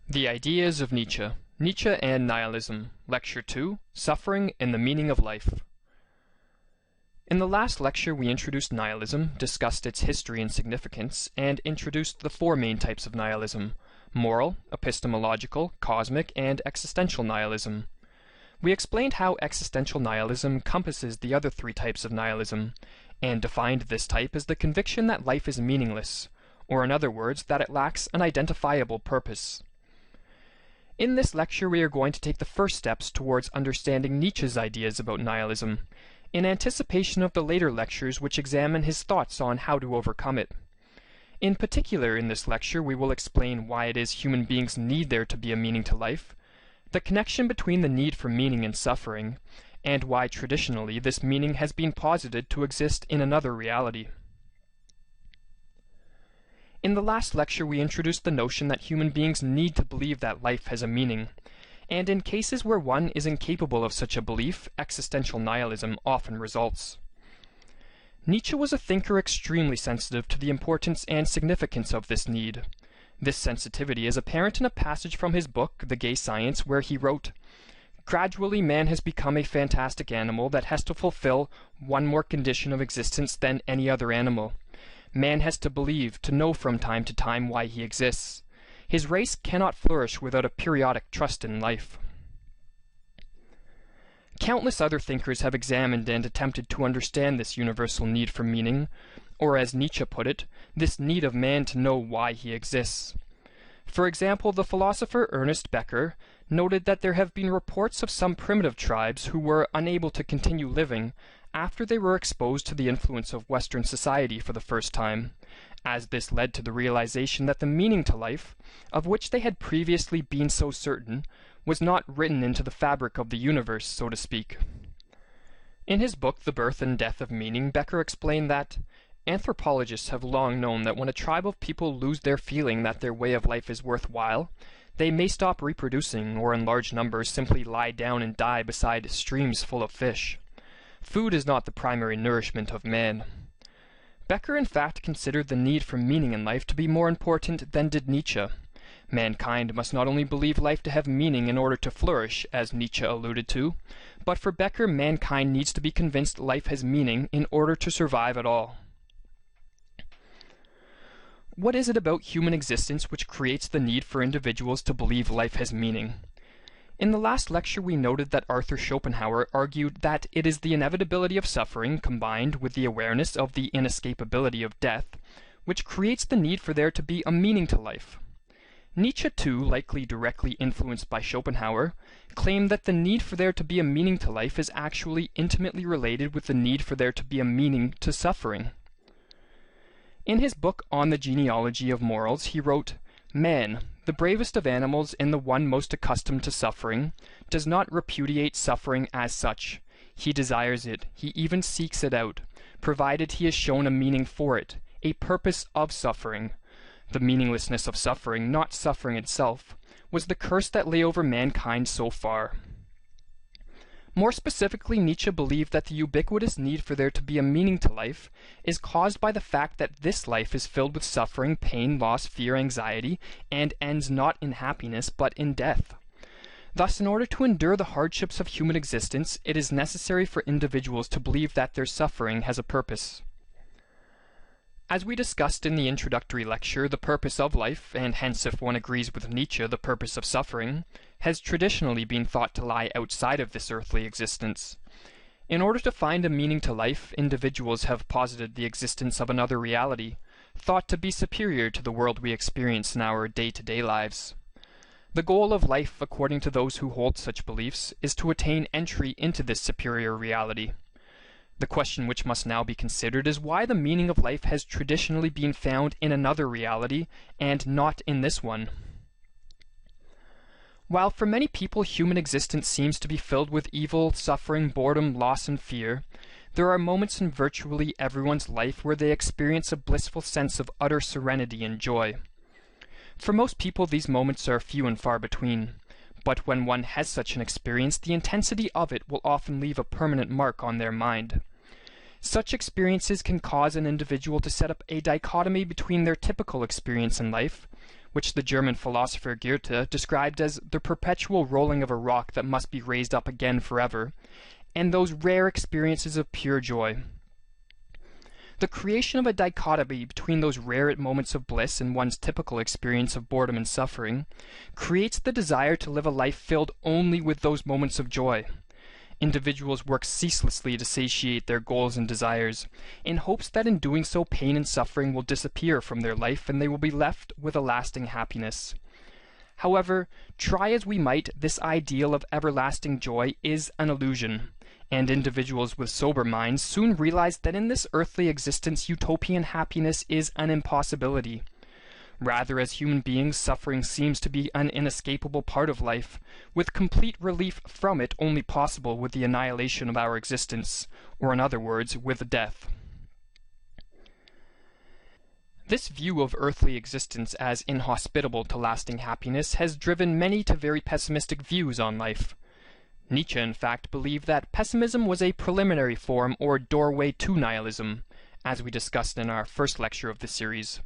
The Ideas of Nietzsche, Nietzsche and Nihilism, Lecture 2, Suffering and the Meaning of Life. In the last lecture we introduced nihilism, discussed its history and significance, and introduced the four main types of nihilism: moral, epistemological, cosmic, and existential nihilism. We explained how existential nihilism encompasses the other three types of nihilism, and defined this type as the conviction that life is meaningless, or in other words, that it lacks an identifiable purpose. In this lecture we are going to take the first steps towards understanding Nietzsche's ideas about nihilism, in anticipation of the later lectures which examine his thoughts on how to overcome it. In particular, in this lecture we will explain why it is human beings need there to be a meaning to life, the connection between the need for meaning and suffering, and why traditionally this meaning has been posited to exist in another reality. In the last lecture we introduced the notion that human beings need to believe that life has a meaning, and in cases where one is incapable of such a belief, existential nihilism often results. Nietzsche was a thinker extremely sensitive to the importance and significance of this need. This sensitivity is apparent in a passage from his book, The Gay Science, where he wrote, "Gradually man has become a fantastic animal that has to fulfill one more condition of existence than any other animal. Man has to believe, to know from time to time why he exists. His race cannot flourish without a periodic trust in life." Countless other thinkers have examined and attempted to understand this universal need for meaning, or as Nietzsche put it, this need of man to know why he exists. For example, the philosopher Ernest Becker noted that there have been reports of some primitive tribes who were unable to continue living after they were exposed to the influence of Western society for the first time, as this led to the realization that the meaning to life, of which they had previously been so certain, was not written into the fabric of the universe, so to speak. In his book The Birth and Death of Meaning, Becker explained that anthropologists have long known that when a tribe of people lose their feeling that their way of life is worthwhile, they may stop reproducing, or in large numbers simply lie down and die beside streams full of fish. Food is not the primary nourishment of man. Becker in fact considered the need for meaning in life to be more important than did Nietzsche. Mankind must not only believe life to have meaning in order to flourish, as Nietzsche alluded to, but for Becker mankind needs to be convinced life has meaning in order to survive at all. What is it about human existence which creates the need for individuals to believe life has meaning? In the last lecture we noted that Arthur Schopenhauer argued that it is the inevitability of suffering combined with the awareness of the inescapability of death which creates the need for there to be a meaning to life. Nietzsche, too, likely directly influenced by Schopenhauer, claimed that the need for there to be a meaning to life is actually intimately related with the need for there to be a meaning to suffering. In his book On the Genealogy of Morals, he wrote, "Man, the bravest of animals and the one most accustomed to suffering, does not repudiate suffering as such. He desires it, he even seeks it out, provided he is shown a meaning for it, a purpose of suffering. The meaninglessness of suffering, not suffering itself, was the curse that lay over mankind so far." More specifically, Nietzsche believed that the ubiquitous need for there to be a meaning to life is caused by the fact that this life is filled with suffering, pain, loss, fear, anxiety, and ends not in happiness but in death. Thus, in order to endure the hardships of human existence, it is necessary for individuals to believe that their suffering has a purpose. As we discussed in the introductory lecture, the purpose of life, and hence if one agrees with Nietzsche, the purpose of suffering, has traditionally been thought to lie outside of this earthly existence. In order to find a meaning to life, individuals have posited the existence of another reality, thought to be superior to the world we experience in our day-to-day lives. The goal of life, according to those who hold such beliefs, is to attain entry into this superior reality. The question which must now be considered is why the meaning of life has traditionally been found in another reality and not in this one. While for many people human existence seems to be filled with evil, suffering, boredom, loss, and fear, there are moments in virtually everyone's life where they experience a blissful sense of utter serenity and joy. For most people these moments are few and far between, but when one has such an experience, the intensity of it will often leave a permanent mark on their mind. Such experiences can cause an individual to set up a dichotomy between their typical experience in life, which the German philosopher Goethe described as the perpetual rolling of a rock that must be raised up again forever, and those rare experiences of pure joy. The creation of a dichotomy between those rare moments of bliss and one's typical experience of boredom and suffering creates the desire to live a life filled only with those moments of joy. Individuals work ceaselessly to satiate their goals and desires, in hopes that in doing so pain and suffering will disappear from their life and they will be left with a lasting happiness. However, try as we might, this ideal of everlasting joy is an illusion, and individuals with sober minds soon realize that in this earthly existence utopian happiness is an impossibility. Rather, as human beings, suffering seems to be an inescapable part of life, with complete relief from it only possible with the annihilation of our existence, or in other words, with death. This view of earthly existence as inhospitable to lasting happiness has driven many to very pessimistic views on life. Nietzsche, in fact, believed that pessimism was a preliminary form or doorway to nihilism, as we discussed in our first lecture of the series.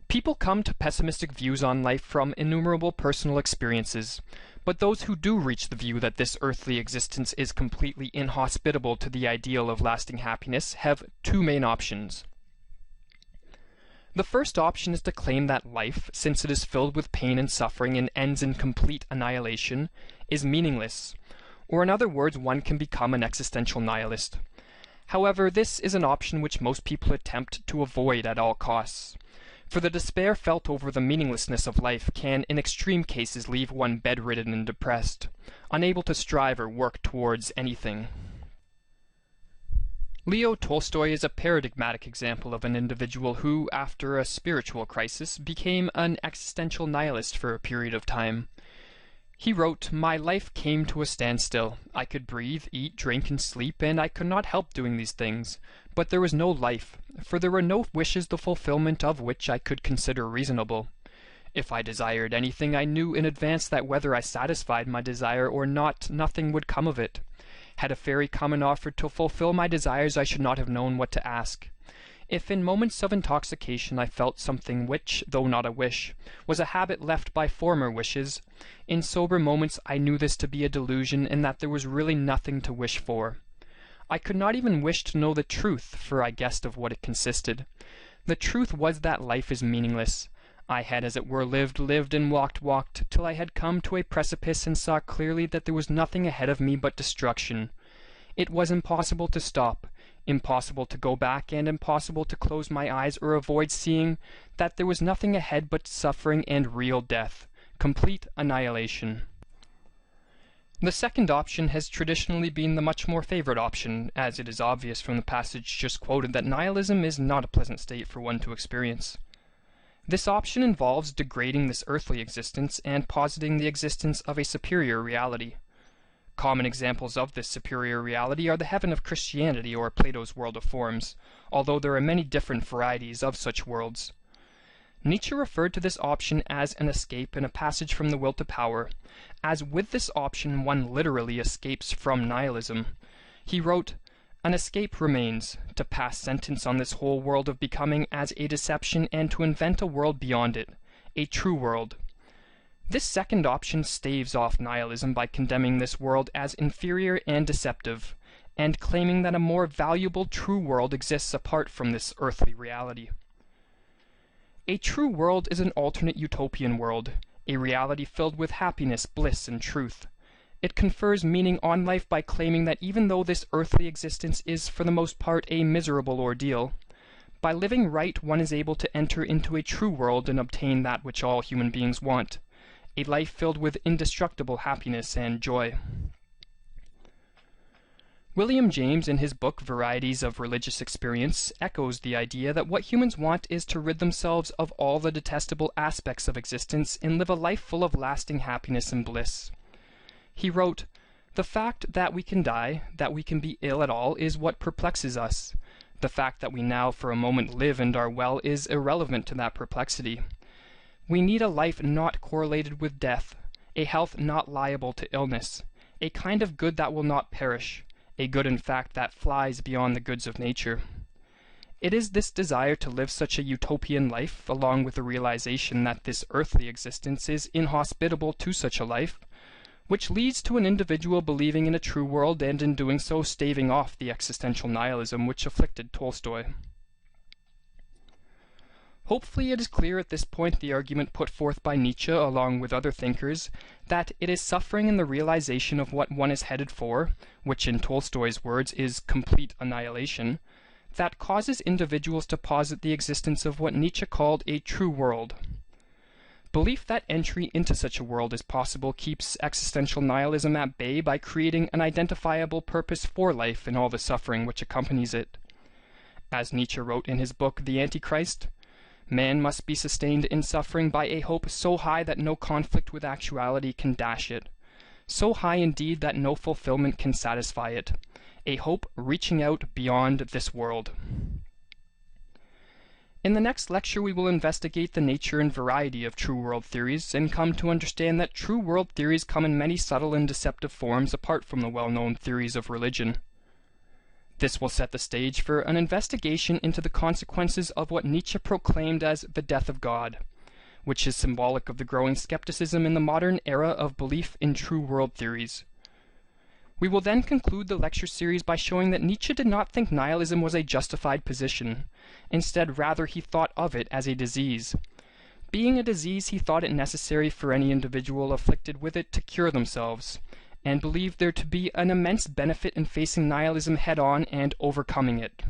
People come to pessimistic views on life from innumerable personal experiences, but those who do reach the view that this earthly existence is completely inhospitable to the ideal of lasting happiness have two main options. The first option is to claim that life, since it is filled with pain and suffering and ends in complete annihilation, is meaningless, or in other words, one can become an existential nihilist. However, this is an option which most people attempt to avoid at all costs, for the despair felt over the meaninglessness of life can, in extreme cases, leave one bedridden and depressed, unable to strive or work towards anything. Leo Tolstoy is a paradigmatic example of an individual who, after a spiritual crisis, became an existential nihilist for a period of time. He wrote, "My life came to a standstill. I could breathe, eat, drink, and sleep, and I could not help doing these things. But there was no life, for there were no wishes the fulfillment of which I could consider reasonable. If I desired anything, I knew in advance that whether I satisfied my desire or not, nothing would come of it. Had a fairy come and offered to fulfill my desires, I should not have known what to ask. If in moments of intoxication I felt something which, though not a wish, was a habit left by former wishes, in sober moments I knew this to be a delusion and that there was really nothing to wish for. I could not even wish to know the truth, for I guessed of what it consisted. The truth was that life is meaningless. I had as it were lived, and walked, till I had come to a precipice and saw clearly that there was nothing ahead of me but destruction. It was impossible to stop, impossible to go back, and impossible to close my eyes or avoid seeing that there was nothing ahead but suffering and real death, complete annihilation." The second option has traditionally been the much more favored option, as it is obvious from the passage just quoted that nihilism is not a pleasant state for one to experience. This option involves degrading this earthly existence and positing the existence of a superior reality. Common examples of this superior reality are the heaven of Christianity or Plato's world of forms, although there are many different varieties of such worlds. Nietzsche referred to this option as an escape in a passage from The Will to Power, as with this option one literally escapes from nihilism. He wrote, "An escape remains, to pass sentence on this whole world of becoming as a deception and to invent a world beyond it, a true world." This second option staves off nihilism by condemning this world as inferior and deceptive, and claiming that a more valuable true world exists apart from this earthly reality. A true world is an alternate utopian world, a reality filled with happiness, bliss, and truth. It confers meaning on life by claiming that even though this earthly existence is for the most part a miserable ordeal, by living right one is able to enter into a true world and obtain that which all human beings want, a life filled with indestructible happiness and joy. William James, in his book Varieties of Religious Experience, echoes the idea that what humans want is to rid themselves of all the detestable aspects of existence and live a life full of lasting happiness and bliss. He wrote, "The fact that we can die, that we can be ill at all, is what perplexes us. The fact that we now for a moment live and are well is irrelevant to that perplexity. We need a life not correlated with death, a health not liable to illness, a kind of good that will not perish, a good in fact that flies beyond the goods of nature. It is this desire to live such a utopian life, along with the realization that this earthly existence is inhospitable to such a life, which leads to an individual believing in a true world and in doing so staving off the existential nihilism which afflicted Tolstoy. Hopefully it is clear at this point the argument put forth by Nietzsche along with other thinkers that it is suffering in the realization of what one is headed for, which in Tolstoy's words is complete annihilation, that causes individuals to posit the existence of what Nietzsche called a true world. Belief that entry into such a world is possible keeps existential nihilism at bay by creating an identifiable purpose for life and all the suffering which accompanies it. As Nietzsche wrote in his book The Antichrist, man must be sustained in suffering by a hope so high that no conflict with actuality can dash it, so high indeed that no fulfillment can satisfy it, a hope reaching out beyond this world. In the next lecture we will investigate the nature and variety of true world theories and come to understand that true world theories come in many subtle and deceptive forms apart from the well-known theories of religion. This will set the stage for an investigation into the consequences of what Nietzsche proclaimed as the death of God, which is symbolic of the growing skepticism in the modern era of belief in true world theories. We will then conclude the lecture series by showing that Nietzsche did not think nihilism was a justified position. Instead, rather, he thought of it as a disease. Being a disease, he thought it necessary for any individual afflicted with it to cure themselves, and believed there to be an immense benefit in facing nihilism head-on and overcoming it.